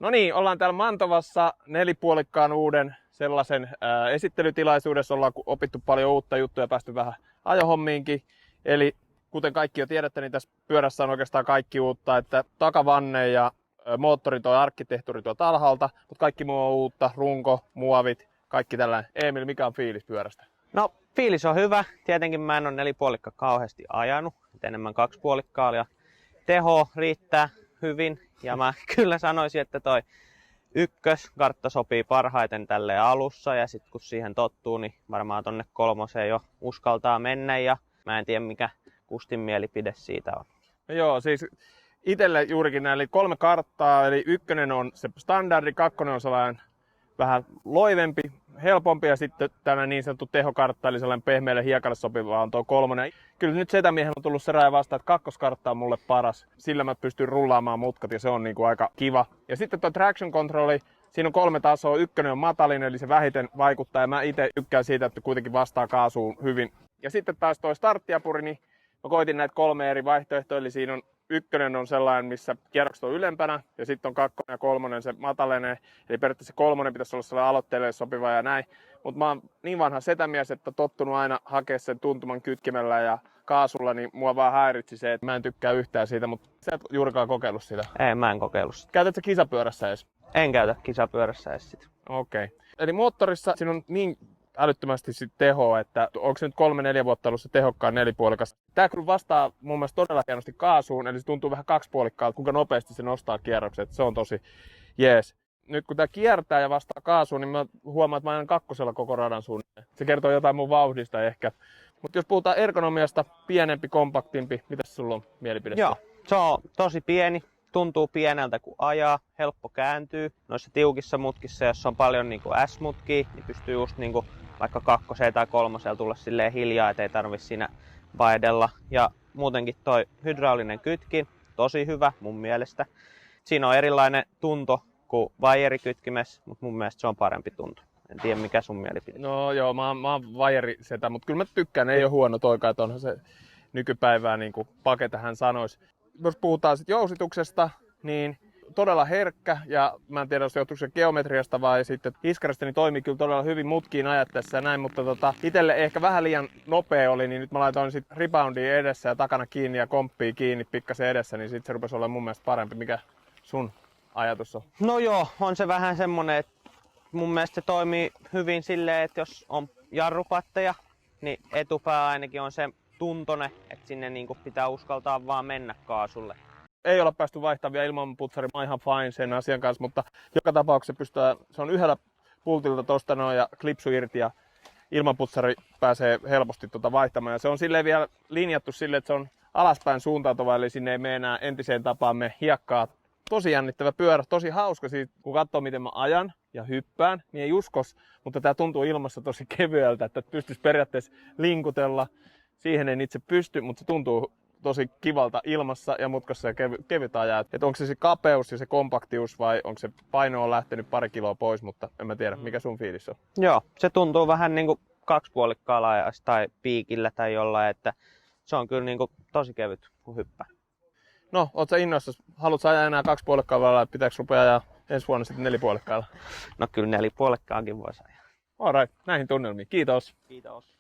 No niin, ollaan täällä Mantovassa nelipuolikkaan uuden sellaisen esittelytilaisuudessa. Ollaan opittu paljon uutta juttuja ja päästy vähän ajohommiinkin. Eli kuten kaikki jo tiedätte, niin tässä pyörässä on oikeastaan kaikki uutta, että takavanne ja moottori tuo arkkitehtuuri tuolta alhaalta, mutta kaikki muu on uutta, runko, muovit, kaikki tällainen. Emil, mikä on fiilis pyörästä? No, fiilis on hyvä. Tietenkin mä en ole nelipuolikka kauheasti ajanut, enemmän kaksipuolikkaa ja teho riittää hyvin. Ja mä kyllä sanoisin, että toi ykköskartta sopii parhaiten tälle alussa ja sitten kun siihen tottuu, niin varmaan tonne kolmoseen jo uskaltaa mennä ja mä en tiedä mikä Kustin mielipide siitä on. No joo, siis itselle juurikin näin, eli 3 karttaa, eli ykkönen on se standardi, kakkonen on sellainen vähän loivempi, helpompi ja sitten tämä niin sanottu tehokartta, eli sellainen pehmeälle hiekalle sopiva on tuo 3. Kyllä nyt setämiehen on tullut se raja vastaan, että kakkoskartta on mulle paras. Sillä mä pystyn rullaamaan mutkat ja se on niinku aika kiva. Ja sitten tuo traction controli, siinä on 3 tasoa. Ykkönen on matalin, eli se vähiten vaikuttaa ja mä itse tykkään siitä, että kuitenkin vastaa kaasuun hyvin. Ja sitten taas tuo starttiapuri, niin mä koitin näitä 3 eri vaihtoehtoja, eli siinä on ykkönen on sellainen, missä kierrokset on ylempänä, ja sitten on 2 ja 3 se matalenee. Eli periaatteessa 3 pitäisi olla sellainen aloitteelle sopiva ja näin. Mutta mä oon niin vanha setämies, että tottunut aina hakea sen tuntuman kytkimellä ja kaasulla, niin mua vaan häiritsi se, että mä en tykkää yhtään siitä, mutta sä et juurikaan kokeillut sitä. Ei, mä en kokeillut sitä. Käytätkö kisapyörässä edes? En käytä kisapyörässä edes sitä. Okei. Eli moottorissa siinä on niin älyttömästi sit tehoa, että onko se nyt 3-4 vuotta ollut se tehokkaan nelipuolikas. Tää kyllä vastaa mun mielestä todella hienosti kaasuun, eli se tuntuu vähän kaksipuolikkaalta, kuinka nopeasti se nostaa kierrokset. Se on tosi jees. Nyt kun tää kiertää ja vastaa kaasuun, niin mä huomaan, että mä ajan 2 koko radan suunnilleen. Se kertoo jotain mun vauhdista ehkä. Mutta jos puhutaan ergonomiasta, pienempi, kompaktimpi, mitä sulla on mielipide? Joo, se on tosi pieni. Tuntuu pieneltä kun ajaa, helppo kääntyy. Noissa tiukissa mutkissa, jos on paljon S-mutkia, niin pystyy just vaikka 2 tai 3 tulla silleen hiljaa, ettei tarvitse siinä vaidella. Ja muutenkin toi hydraulinen kytkin, tosi hyvä mun mielestä. Siinä on erilainen tunto kuin vaijerikytkimessä, mutta mun mielestä se on parempi tunto. En tiedä mikä sun mielipide. No joo, mä oon vajerisetä, mutta kyllä mä tykkään, ei ole huono toikaan, että onhan se nykypäivää niin kuin Pake tähän sanoisi. Jos puhutaan sitten jousituksesta, niin todella herkkä, ja mä en tiedä, jos johtuuko se geometriasta vai sitten hiskarista, niin toimii kyllä todella hyvin mutkiin ajattaessa ja näin, mutta itselle ehkä vähän liian nopea oli, niin nyt mä laitoin sitten reboundia edessä ja takana kiinni ja komppia kiinni pikkasen edessä, niin sitten se rupesi olla mun mielestä parempi. Mikä sun ajatus on? No joo, on se vähän semmonen, että mun mielestä se toimii hyvin silleen, että jos on jarrupatteja, niin etupää ainakin on se tuntone, että sinne pitää uskaltaa vaan mennä kaasulle. Ei olla päästy vaihtamaan vielä ilmanputsari, mä oon ihan fine sen asian kanssa, mutta joka tapauksessa se on yhdellä pultilta tosta noin ja klipsu irti ja ilmanputsari pääsee helposti vaihtamaan. Ja se on silleen vielä linjattu silleen, että se on alaspäin suuntautuva, eli sinne ei mene enää entiseen tapaamme hiekkaa. Tosi jännittävä pyörä, tosi hauska siitä, kun katsoo miten mä ajan ja hyppään, niin ei uskos, mutta tää tuntuu ilmassa tosi kevyeltä, että pystyisi periaatteessa linkutella. Siihen en itse pysty, mutta se tuntuu tosi kivalta ilmassa ja mutkassa ja kevyt ajaa. Että onko se kapeus ja se kompaktius vai onko se paino on lähtenyt 2 kiloa pois, mutta en mä tiedä, mikä sun fiilis on. Joo, se tuntuu vähän kaksipuolikkaalla tai piikillä tai jollain, että se on kyllä tosi kevyt kun hyppää. No, oot sä innoissasi? Haluatko ajaa enää 2,5-kaudella vai pitääkö rupea ajaa ensi vuonna sitten 4,5-kaudella? No kyllä 4,5-kaakin voisi ajaa. Alright, näihin tunnelmiin. Kiitos. Kiitos.